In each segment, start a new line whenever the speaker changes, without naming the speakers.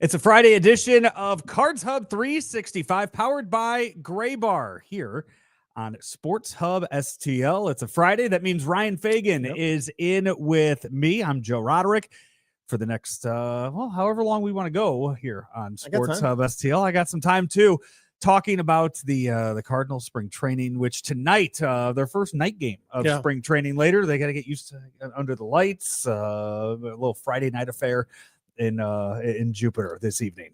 It's a Friday edition of Cards Hub 365, powered by Gray Bar here on Sports Hub STL. It's a Friday. That means Ryan Fagan is in with me. I'm Joe Roderick for the next, however long we want to go here on Sports Hub STL. I got some time too, talking about the Cardinals spring training, which tonight, their first night game of spring training. Later, they got to get used to under the lights, a little Friday night affair in Jupiter this evening.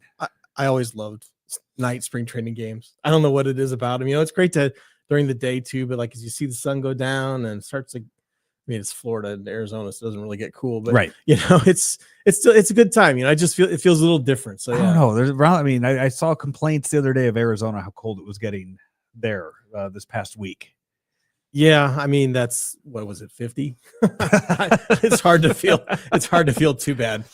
I always loved night spring training games. I don't know what it is about them. It's great to during the day too, but like as you see the sun go down and it starts to, it's Florida and Arizona, so it doesn't really get cool, but
right.
It's a good time. I just feel it feels a little different. So
I don't know. I saw complaints the other day of Arizona, how cold it was getting there this past week.
Yeah, that's, what was it, 50? It's hard to feel too bad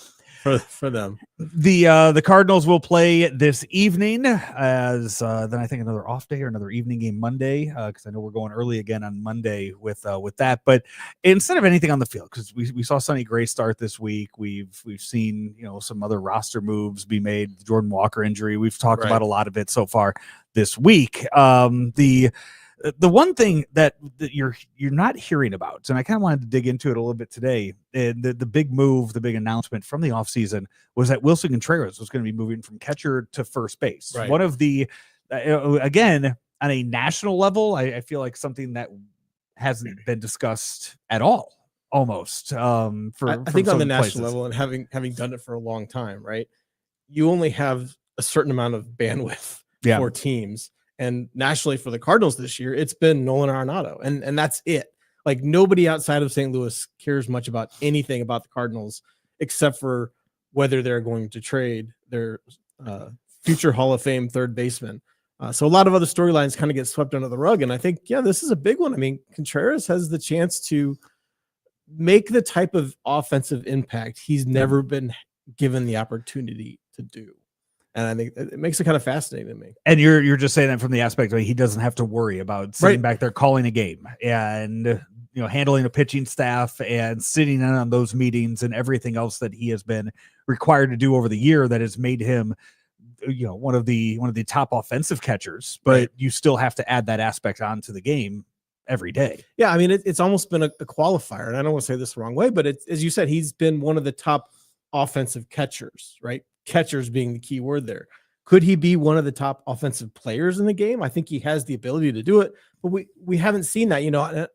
for them.
The Cardinals will play this evening as then I think another off day or another evening game Monday, because I know we're going early again on Monday with that. But instead of anything on the field, because we saw Sonny Gray start this week, we've seen some other roster moves be made. The Jordan Walker injury, we've talked about a lot of it so far this week. The one thing that you're not hearing about, and I kind of wanted to dig into it a little bit today, and the big move, the big announcement from the offseason was that Willson Contreras was going to be moving from catcher to first base. Right. One of the, again, on a national level, I feel like something that hasn't been discussed at all, almost. I
think on the national level, and having done it for a long time, right, you only have a certain amount of bandwidth for teams. And nationally for the Cardinals this year, it's been Nolan Arenado, and that's it. Like nobody outside of St. Louis cares much about anything about the Cardinals except for whether they're going to trade their future Hall of Fame third baseman. So a lot of other storylines kind of get swept under the rug, and I think this is a big one. Contreras has the chance to make the type of offensive impact he's never been given the opportunity to do. And I think it makes it kind of fascinating to me.
And you're just saying that from the aspect of he doesn't have to worry about sitting back there calling a game and handling a pitching staff and sitting in on those meetings and everything else that he has been required to do over the year that has made him one of the top offensive catchers. But you still have to add that aspect onto the game every day.
Yeah, it's almost been a qualifier, and I don't want to say this the wrong way, but as you said, he's been one of the top offensive catchers, right? Catchers being the key word there. Could he be one of the top offensive players in the game? I think he has the ability to do it, but we haven't seen that.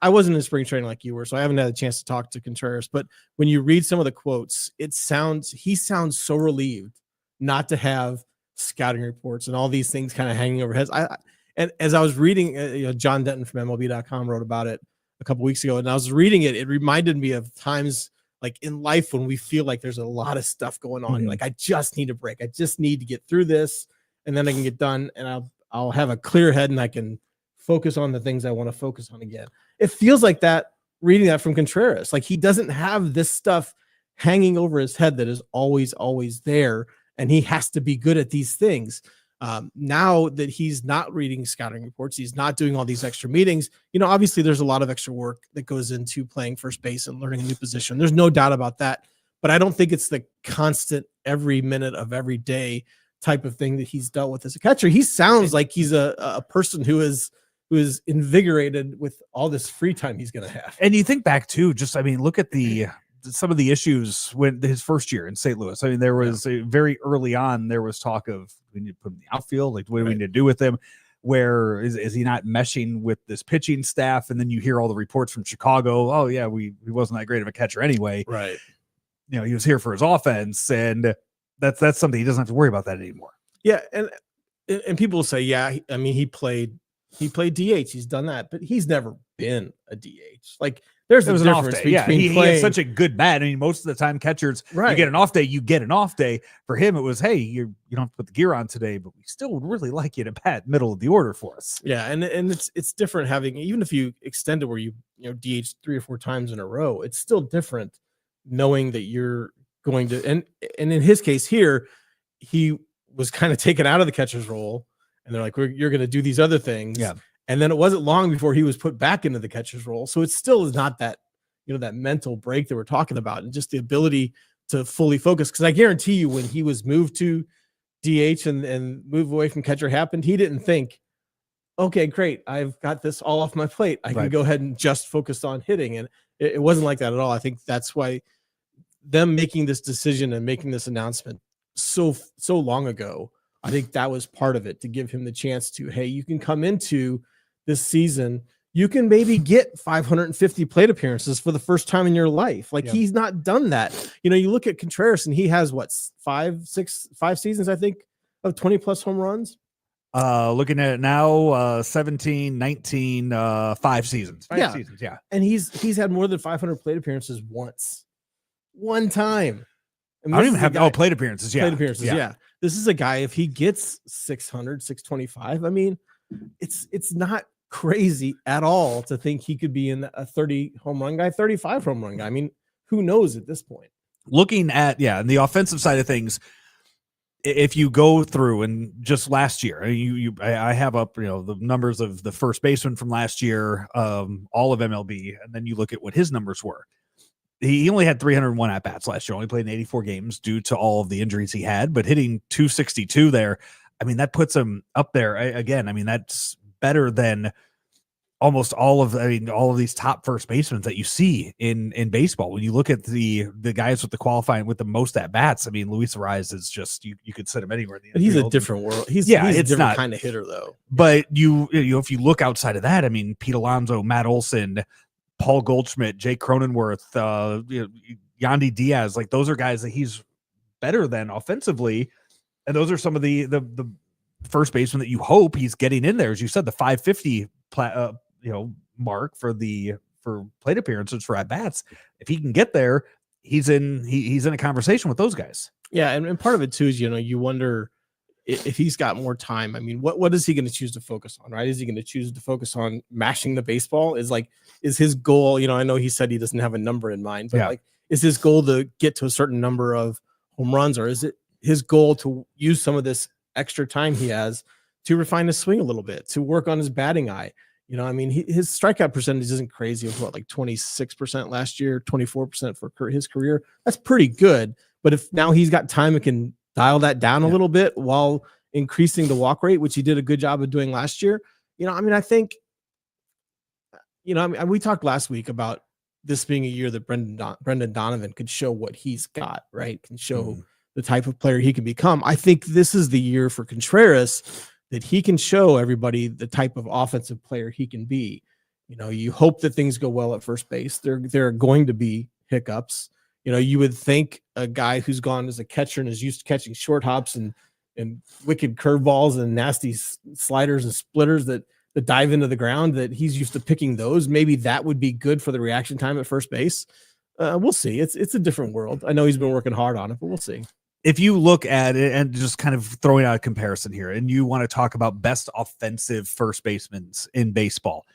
I wasn't in spring training like you were, so I haven't had a chance to talk to Contreras, but when you read some of the quotes, he sounds so relieved not to have scouting reports and all these things kind of hanging over his. And as I was reading, John Denton from MLB.com wrote about it a couple weeks ago, and I was reading it. It reminded me of times like in life when we feel like there's a lot of stuff going on. Like, I just need a break. I just need to get through this, and then I can get done, and I'll have a clear head, and I can focus on the things I want to focus on again. It feels like that reading that from Contreras. Like he doesn't have this stuff hanging over his head that is always there, and he has to be good at these things. Now that he's not reading scouting reports, he's not doing all these extra meetings. Obviously there's a lot of extra work that goes into playing first base and learning a new position. There's no doubt about that, but I don't think it's the constant every minute of every day type of thing that he's dealt with as a catcher. He sounds like he's a person who is invigorated with all this free time he's going to have.
And you think back to look at some of the issues when his first year in St. Louis. There was very early on, there was talk of we need to put him in the outfield. Like, what do we need to do with him? Where is he not meshing with this pitching staff? And then you hear all the reports from Chicago. Oh yeah, he wasn't that great of a catcher anyway.
Right.
He was here for his offense, and that's something he doesn't have to worry about that anymore.
Yeah, and people will say, he played DH. He's done that, but he's never been a DH. Like, there's a difference between
he has such a good bat. Most of the time catchers, you get an off day, you get an off day. For him, it was, hey, you don't have to put the gear on today, but we still would really like you to bat middle of the order for us.
Yeah, and it's different having, even if you extend it where you DH 3 or 4 times in a row, it's still different knowing that you're going to, and in his case here, he was kind of taken out of the catcher's role, and they're like, you're going to do these other things.
Yeah.
And then it wasn't long before he was put back into the catcher's role. So it still is not that, that mental break that we're talking about, and just the ability to fully focus. Because I guarantee you, when he was moved to DH and move away from catcher happened, he didn't think, okay, great, I've got this all off my plate, I can go ahead and just focus on hitting. And it wasn't like that at all. I think that's why them making this decision and making this announcement so long ago, I think that was part of it, to give him the chance to, hey, you can come into this season, you can maybe get 550 plate appearances for the first time in your life. Like, he's not done that. You look at Contreras, and he has what, five seasons, I think, of 20 plus home runs.
Looking at it now, 17, 19, 5 seasons. 5 seasons, yeah.
And he's had more than 500 plate appearances one time.
I don't even have plate appearances. Yeah.
Plate appearances. Yeah. This is a guy, if he gets 600, 625, I mean, it's not crazy at all to think he could be in a 30 home run guy, 35 home run guy. I mean, who knows at this point?
Looking at, the offensive side of things, if you go through and just last year, I have up, the numbers of the first baseman from last year, all of MLB, and then you look at what his numbers were. He only had 301 at-bats last year, only played in 84 games due to all of the injuries he had, but hitting 262 there, I mean, that puts him up there again. I mean, that's better than almost all of these top first basemen that you see in baseball. When you look at the guys with the qualifying with the most at-bats, I mean, Luis Arraez is just, you could sit him anywhere in the
But he's
field.
a different world. He's a different kind of hitter, though.
But if you look outside of that, I mean, Pete Alonso, Matt Olson, Paul Goldschmidt, Jake Cronenworth, Yandy Diaz, like, those are guys that he's better than offensively. And those are some of the first baseman that you hope he's getting in there. As you said, the 550 mark for plate appearances for at bats. If he can get there, he's in a conversation with those guys. Yeah.
And part of it too is, you wonder if he's got more time. I mean, what is he going to choose to focus on, right? Is he going to choose to focus on mashing the baseball? Is his goal, I know he said he doesn't have a number in mind, but is his goal to get to a certain number of home runs, or is it his goal to use some of this extra time he has to refine his swing a little bit, to work on his batting eye? I mean, his strikeout percentage isn't crazy, of what, like 26% last year, 24% for his career. That's pretty good. But if now he's got time and can dial that down a little bit while increasing the walk rate, which he did a good job of doing last year, I mean, I think, we talked last week about this being a year that Brendan Donovan could show what he's got, right? Can show the type of player he can become. I think this is the year for Contreras that he can show everybody the type of offensive player he can be. You hope that things go well at first base. There are going to be hiccups. You would think a guy who's gone as a catcher and is used to catching short hops and wicked curveballs and nasty sliders and splitters that dive into the ground, that he's used to picking those. Maybe that would be good for the reaction time at first base. We'll see. It's a different world. I know he's been working hard on it, but we'll see.
If you look at it, and just kind of throwing out a comparison here, and you want to talk about best offensive first basemen in baseball,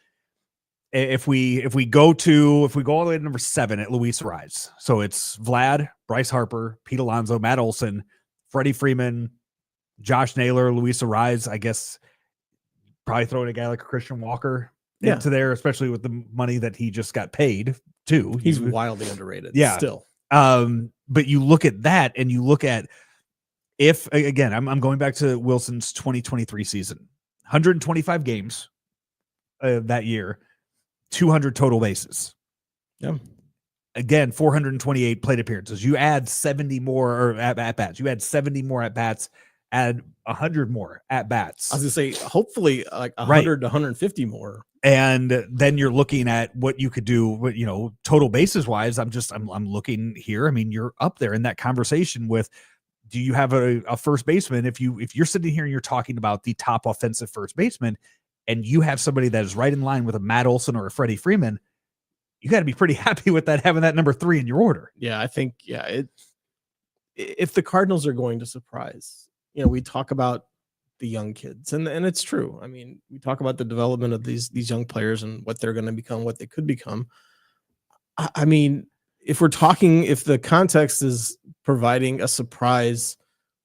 if we go all the way to number 7 at Luis Arraez, so it's Vlad, Bryce Harper, Pete Alonso, Matt Olson, Freddie Freeman, Josh Naylor, Luis Arraez. I guess probably throwing a guy like Christian Walker into there, especially with the money that he just got paid too.
He's wildly underrated. Still.
But you look at that, and you look at, if again, I'm going back to Wilson's 2023 season, 125 games that year, 200 total bases.
Yeah.
Again, 428 plate appearances. You add 70 more at bats. You add 70 more at bats. Add 100 more at bats.
I was gonna say, hopefully, like 100 to 150 more.
And then you're looking at what you could do, total bases wise. I'm looking here. I mean, you're up there in that conversation with, do you have a first baseman? If you're sitting here and you're talking about the top offensive first baseman, and you have somebody that is right in line with a Matt Olson or a Freddie Freeman, you got to be pretty happy with that, having that number 3 in your order.
Yeah, I think, if the Cardinals are going to surprise, we talk about the young kids, and it's true. I mean, we talk about the development of these young players and what they're going to become, what they could become. I mean, if the context is providing a surprise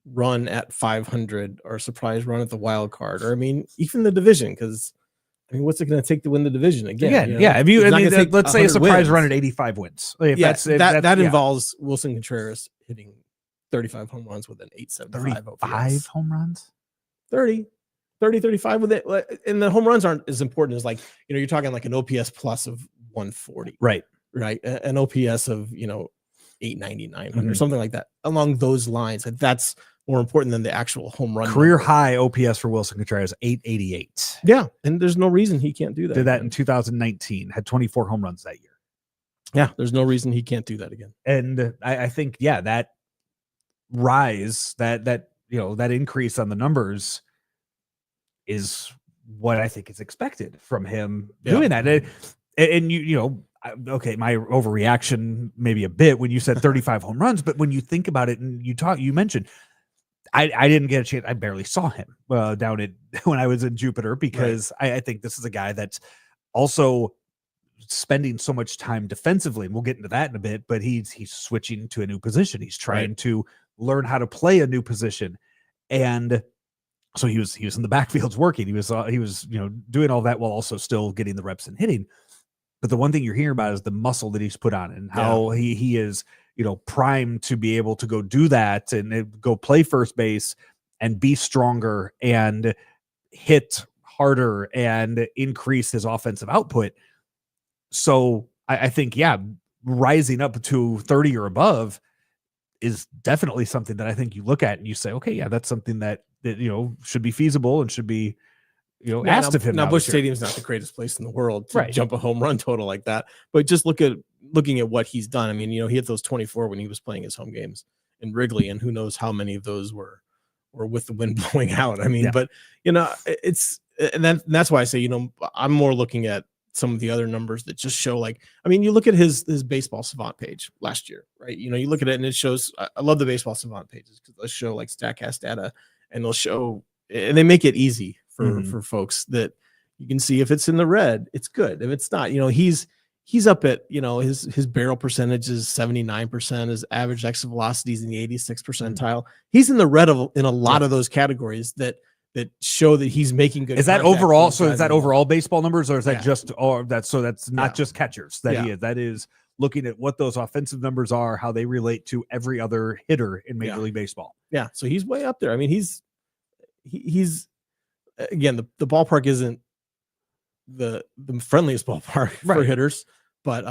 run at 500 or a surprise run at the wild card, or even the division, because what's it going to take to win the division again?
If let's say a surprise run at 85 wins.
That involves Willson Contreras hitting 35 home runs with an 875
35
OPS.
home runs?
30, 35 with it. And the home runs aren't as important as, like, you're talking like an OPS plus of 140.
Right.
An OPS of, 890, 900,
Mhm.
something like that, along those lines. And that's more important than the actual home run
Career
number.
high OPS for Willson Contreras, 888.
Yeah. And there's no reason he can't do that.
Did that
again.
in 2019, had 24 home runs that year.
Yeah. There's no reason he can't do that again.
And I think, that rise, that increase on the numbers is what I think is expected from him doing that. And okay, my overreaction maybe a bit when you said 35 home runs, but when you think about it and you mentioned, I didn't get a chance. I barely saw him down at when I was in Jupiter, because I think this is a guy that's also spending so much time defensively, and we'll get into that in a bit, but he's switching to a new position. He's trying to learn how to play a new position. And so he was in the backfields working. He was doing all that while also still getting the reps and hitting. But the one thing you're hearing about is the muscle that he's put on, and how he is, primed to be able to go do that and go play first base and be stronger and hit harder and increase his offensive output. So I think, rising up to 30 or above is definitely something that I think you look at and you say, okay, that's something that should be feasible and should be, asked of him.
Now Busch Stadium's not the greatest place in the world to
Right.
jump a home run total like that, but just looking at what he's done. I mean, he hit those 24 when he was playing his home games in Wrigley, and who knows how many of those were with the wind blowing out. I mean, but that's why I say, I'm more looking at some of the other numbers that just show, like, I mean, you look at his baseball savant page last year, right? You look at it and it shows, I love the baseball savant pages because they'll show like StatCast data, and they'll show, and they make it easy for folks that you can see if it's in the red, it's good. If it's not, he's up at, his barrel percentage is 79%, his average exit velocity is in the 86th percentile. He's in the red in a lot of those categories that show that he's making good.
Is that overall? So is that overall baseball numbers, or is that that's not just catchers that is looking at what those offensive numbers are, how they relate to every other hitter in Major League Baseball.
Yeah. So he's way up there. I mean, he's again, the ballpark isn't the friendliest ballpark for hitters, but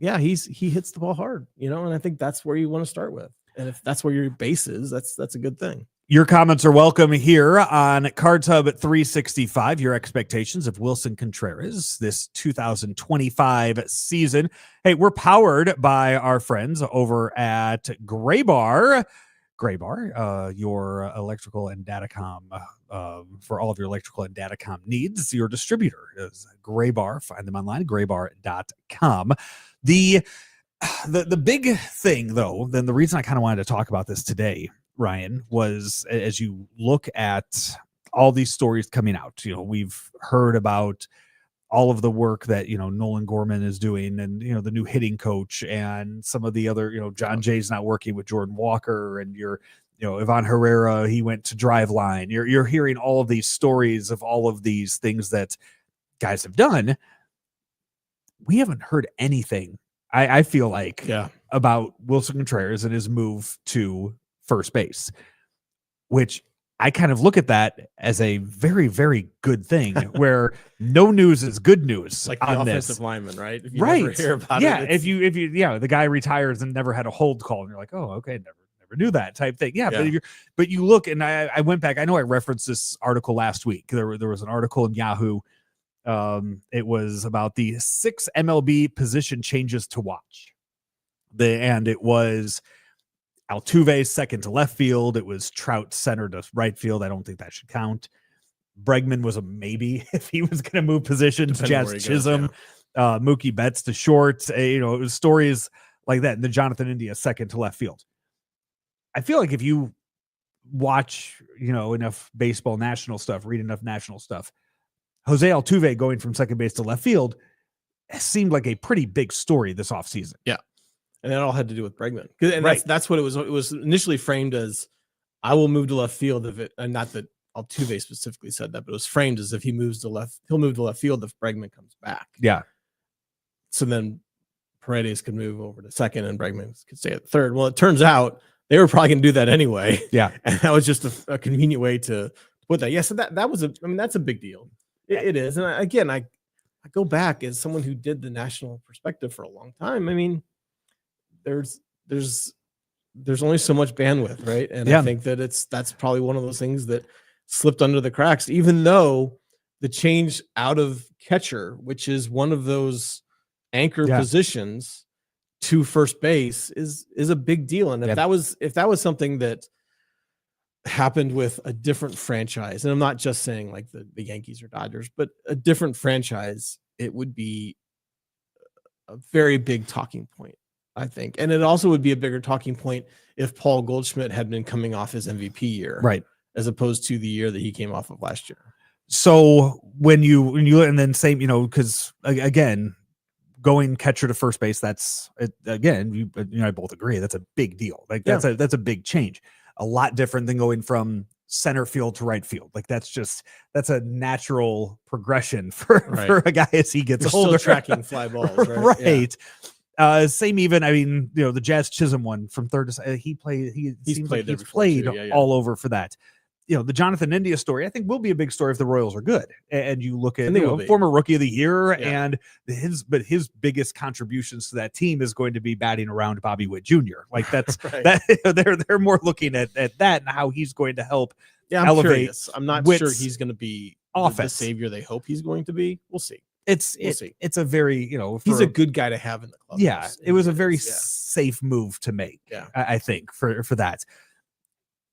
he hits the ball hard, and I think that's where you want to start with. And if that's where your base is, that's a good thing.
Your comments are welcome here on Cards Hub at 365. Your expectations of Willson Contreras this 2025 season. Hey, we're powered by our friends over at Gray Bar. Gray Bar, your electrical and datacom, for all of your electrical and datacom needs. Your distributor is Gray Bar. Find them online, graybar.com. The big thing, though, then the reason I kind of wanted to talk about this today, Ryan, was as you look at all these stories coming out, we've heard about all of the work that, Nolan Gorman is doing, and, the new hitting coach, and some of the other, John Jay's not working with Jordan Walker, and Ivan Herrera, he went to Driveline. You're hearing all of these stories of all of these things that guys have done. We haven't heard anything, I feel like, about Willson Contreras and his move to first base, which I kind of look at that as a very, very good thing, where no news is good news.
Like the offensive lineman, right? If you
right.
never hear about
it. If you the guy retires and never had a hold call, and you're like, oh, okay, never knew that type thing. Yeah. But you look, and I went back. I know I referenced this article last week. There was an article in Yahoo. It was about the 6 MLB position changes to watch. And it was Altuve second to left field. It was Trout center to right field. I don't think that should count. Bregman was a maybe if he was going to move positions. Jazz Chisholm, Mookie Betts to short. It was stories like that. And then Jonathan India second to left field. I feel like if you watch, enough baseball national stuff, read enough national stuff, Jose Altuve going from second base to left field seemed like a pretty big story this offseason.
Yeah. And that all had to do with Bregman. And that's what it was. It was initially framed as, I will move to left field if it, and not that Altuve specifically said that, but it was framed as if he'll move to left field if Bregman comes back.
Yeah.
So then Paredes could move over to second and Bregman could stay at third. Well, it turns out they were probably going to do that anyway.
Yeah.
And that was just a convenient way to put that. Yeah. So that was that's a big deal. It is. And I go back as someone who did the national perspective for a long time. I mean, there's only so much bandwidth, right? And I think that that's probably one of those things that slipped under the cracks, even though the change out of catcher, which is one of those anchor positions, to first base is a big deal. And if that was something that happened with a different franchise, and I'm not just saying like the Yankees or Dodgers, but a different franchise, it would be a very big talking point, I think. And it also would be a bigger talking point if Paul Goldschmidt had been coming off his MVP year,
right,
as opposed to the year that he came off of last year.
So when you and then same, because again, going catcher to first base, that's again, you and I both agree that's a big deal. Like that's a big change. A lot different than going from center field to right field. Like that's a natural progression for a guy as he gets older.
Still tracking fly balls, right?
Right. Yeah. Same even, I mean, the Jazz Chisholm one from third to he's played all over for that. The Jonathan India story, I think, will be a big story if the Royals are good. And you look at former rookie of the year, and his biggest contributions to that team is going to be batting around Bobby Witt Jr. Like that's they're more looking at that and how he's going to help elevate.
Curious. I'm not sure he's going to be the savior they hope he's going to be. We'll see. It's
a very
he's a good guy to have in the club.
Yeah, it was a very safe move to make.
Yeah,
I think for that.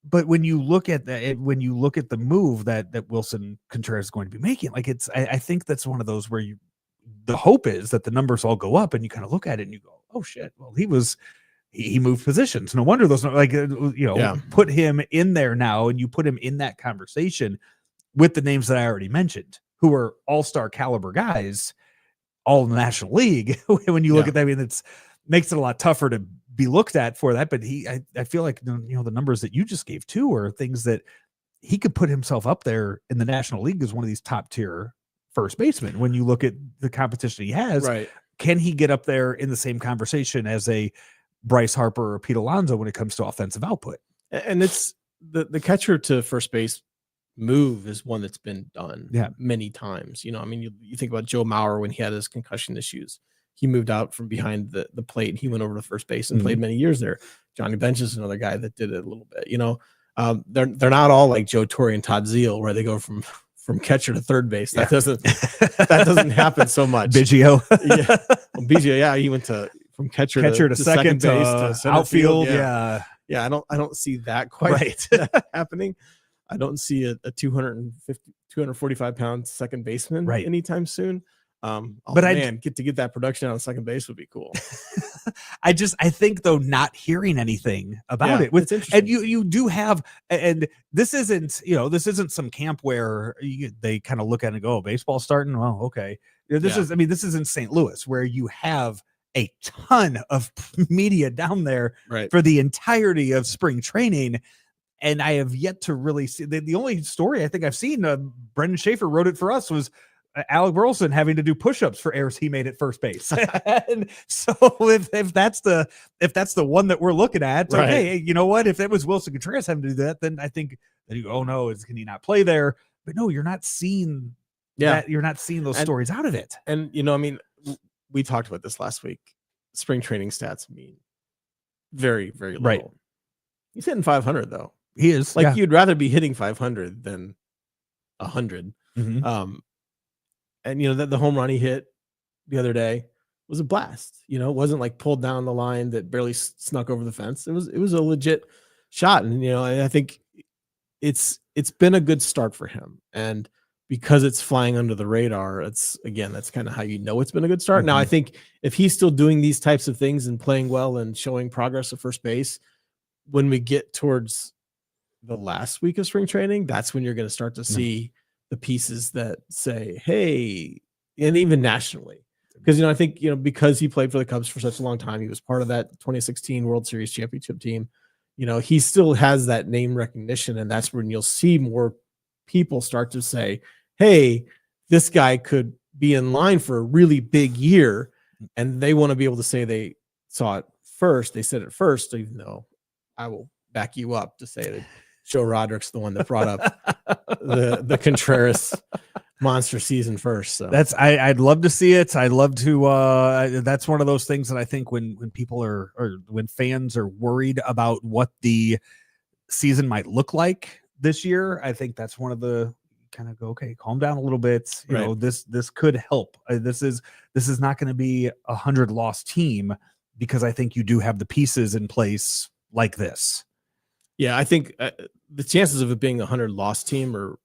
But when you look at the move that Willson Contreras is going to be making, like I think that's one of those where the hope is that the numbers all go up, and you kind of look at it and you go, oh shit, well he moved positions. No wonder those put him in there now, and you put him in that conversation with the names that I already mentioned, who are all-star caliber guys, all in the National League. When you look at that, I mean, it makes it a lot tougher to be looked at for that, but I feel like the numbers that you just gave too are things that he could put himself up there in the National League as one of these top tier first basemen. When you look at the competition he has, can he get up there in the same conversation as a Bryce Harper or Pete Alonso when it comes to offensive output?
And it's the catcher to first base move is one that's been done many times. I mean, you think about Joe Mauer when he had his concussion issues. He moved out from behind the plate and he went over to first base and played many years there. Johnny Bench is another guy that did it a little bit. They're not all like Joe Torre and Todd Zeile where they go from catcher to third base. That doesn't happen so much.
Biggio.
Biggio, he went from catcher to second base to
outfield.
Yeah. I don't see that quite happening. I don't see a 245 pound second baseman anytime soon. Get that production out of second base would be cool.
I think though, not hearing anything about it and you do have, and this isn't some camp where they kind of look at it and go, oh, baseball's starting. Well, okay. This is in St. Louis where you have a ton of media down there for the entirety of spring training. And I have yet to really see the only story I think I've seen, Brendan Schaefer wrote it for us, was Alec Burleson having to do push-ups for errors he made at first base. And so if that's the one that we're looking at, okay, you know what? If it was Willson Contreras having to do that, then I think that you go, oh no, can he not play there? But no, you're not seeing that. You're not seeing those stories out of it.
And I mean, we talked about this last week. Spring training stats mean very, very little.
Right.
He's hitting 500 though.
He is.
Like you'd rather be hitting 500 than 100.
Mm-hmm.
And the home run he hit the other day was a blast. It wasn't like pulled down the line that barely snuck over the fence. It was a legit shot. And I think it's been a good start for him. And because it's flying under the radar, that's kind of how it's been a good start. Mm-hmm. Now I think if he's still doing these types of things and playing well and showing progress at first base, when we get towards the last week of spring training, that's when you're going to start to see the pieces that say, hey, and even nationally, because, I think, because he played for the Cubs for such a long time, he was part of that 2016 World Series championship team. He still has that name recognition. And that's when you'll see more people start to say, hey, this guy could be in line for a really big year. And they want to be able to say they saw it first. They said it first, even though I will back you up to say that Joe Roderick's the one that brought up the Contreras monster season first. So
I'd love to see it. I'd love to that's one of those things that I think when people or when fans are worried about what the season might look like this year, I think that's one of the kind of go, okay, calm down a little bit. You know, this could help. This is not going to be 100 loss team, because I think you do have the pieces in place like this.
Yeah, I think the chances of it being a 100 loss team are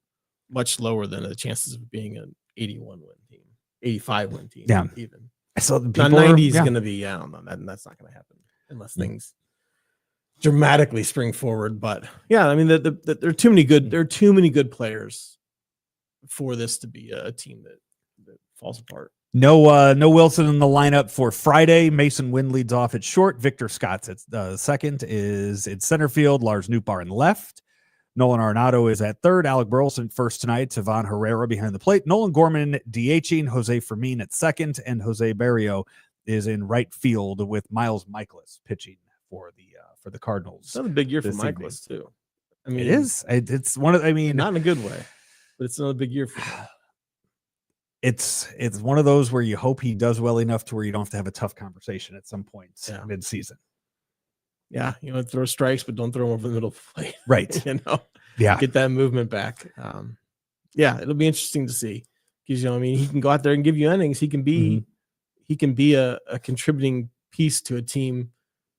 much lower than the chances of it being an 81 win team, 85 win team.
Yeah,
even.
So
now 90 is going to be, I don't know, that's not going to happen unless things dramatically spring forward. But yeah, I mean, there are too many good players for this to be a team that falls apart.
No Willson in the lineup for Friday. Mason Wynn leads off at short. Victor Scott's at second, is in center field. Lars Nootbaar in left. Nolan Arenado is at third. Alec Burleson first tonight. Ivan Herrera behind the plate. Nolan Gorman DHing. Jose Fermin at second, and Jose Barrio is in right field with Miles Michaelis pitching for the Cardinals.
It's another big year for Michaelis too. I mean,
it is. It's one of. I mean,
not in a good way, but it's another big year for him.
It's one of those where you hope he does well enough to where you don't have to have a tough conversation at some point mid-season.
Yeah, throw strikes, but don't throw them over the middle of the plate.
Right.
Get that movement back. It'll be interesting to see, because I mean, he can go out there and give you innings. He can be a contributing piece to a team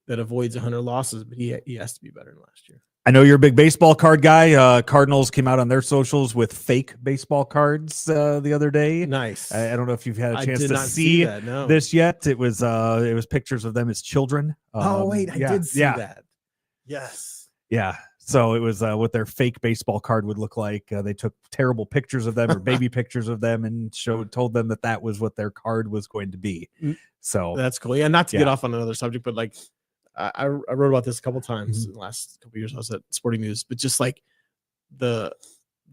that avoids 100 losses, but he has to be better than last year.
I know you're a big baseball card guy. Cardinals came out on their socials with fake baseball cards the other day.
Nice.
I don't know if you've had a chance to see this yet. It was pictures of them as children.
I did see that. Yes.
Yeah. So it was what their fake baseball card would look like. They took terrible pictures of them or baby pictures of them and told them that was what their card was going to be. So
that's cool. Yeah. Not to get off on another subject, but like, I wrote about this a couple times in the last couple of years. I was at Sporting News, but just like the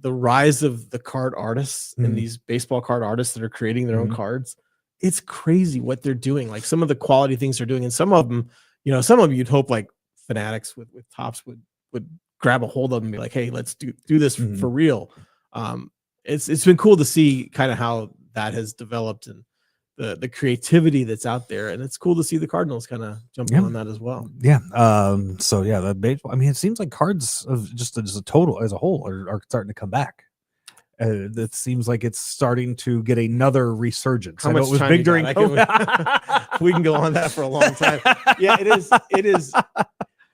rise of the card artists and these baseball card artists that are creating their own cards, it's crazy what they're doing. Like some of the quality things they're doing, and some of them, you'd hope like Fanatics with Topps would grab a hold of them and be like, hey, let's do this for real. It's been cool to see kind of how that has developed and the creativity that's out there, and it's cool to see the Cardinals kind of jumping on that as well.
Yeah. The baseball. I mean, it seems like cards of just as a whole are starting to come back. It seems like it's starting to get another resurgence.
How
I know
much
it was
time
big
you
during
got?
COVID.
We can go on that for a long time. Yeah, it is. It is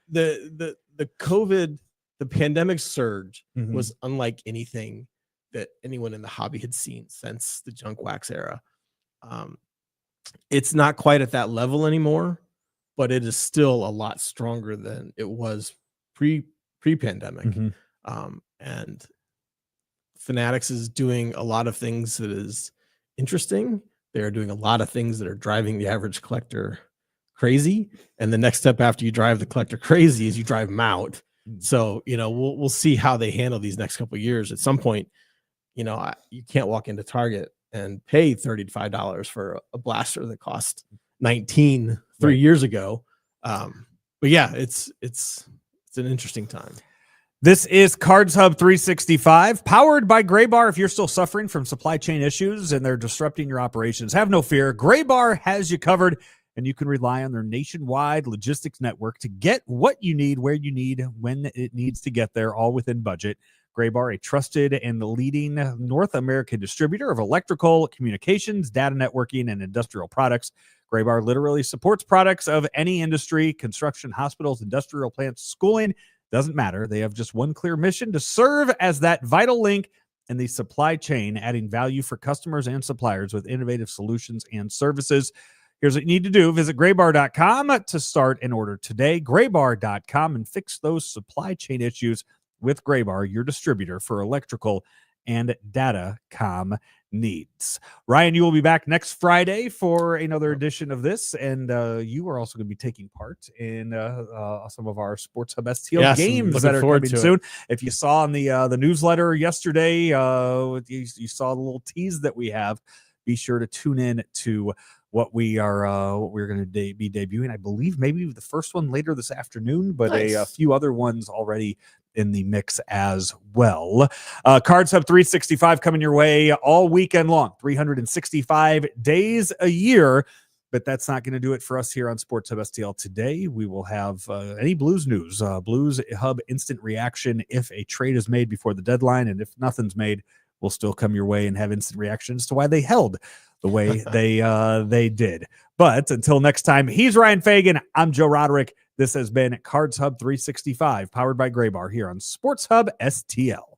the COVID, the pandemic surge was unlike anything that anyone in the hobby had seen since the junk wax era. It's not quite at that level anymore, but it is still a lot stronger than it was pre-pandemic. And Fanatics is doing a lot of things that is interesting. They're doing a lot of things that are driving the average collector crazy. And the next step after you drive the collector crazy is you drive them out. So, we'll see how they handle these next couple of years. At some point, you can't walk into Target and pay $35 for a blaster that cost $19 3 years ago. But yeah, it's an interesting time.
This is Cards Hub 365, powered by Gray Bar. If you're still suffering from supply chain issues and they're disrupting your operations, have no fear. Gray Bar has you covered, and you can rely on their nationwide logistics network to get what you need, where you need, when it needs to get there, all within budget. Gray Bar, a trusted and leading North American distributor of electrical, communications, data networking, and industrial products. Gray Bar literally supports products of any industry: construction, hospitals, industrial plants, schooling. Doesn't matter. They have just one clear mission: to serve as that vital link in the supply chain, adding value for customers and suppliers with innovative solutions and services. Here's what you need to do. Visit graybar.com to start an order today. Graybar.com, and fix those supply chain issues with Gray Bar, your distributor for electrical and data comm needs. Ryan, you will be back next Friday for another edition of this, and you are also going to be taking part in some of our Sports Hub STL games that are coming soon. If you saw in the newsletter yesterday, you saw the little tease that we have. be sure to tune in to what we're going to be debuting. I believe maybe the first one later this afternoon, but
Nice.
a few other ones already in the mix as well. Cards Hub 365 coming your way all weekend long, 365 days a year. But that's not going to do it for us here on Sports Hub STL today. We will have any Blues news, Blues Hub instant reaction if a trade is made before the deadline, and if nothing's made, we'll still come your way and have instant reactions to why they held the way they did. But until next time, he's Ryan Fagan. I'm Joe Roderick. This has been Cards Hub 365, powered by Gray Bar here on Sports Hub STL.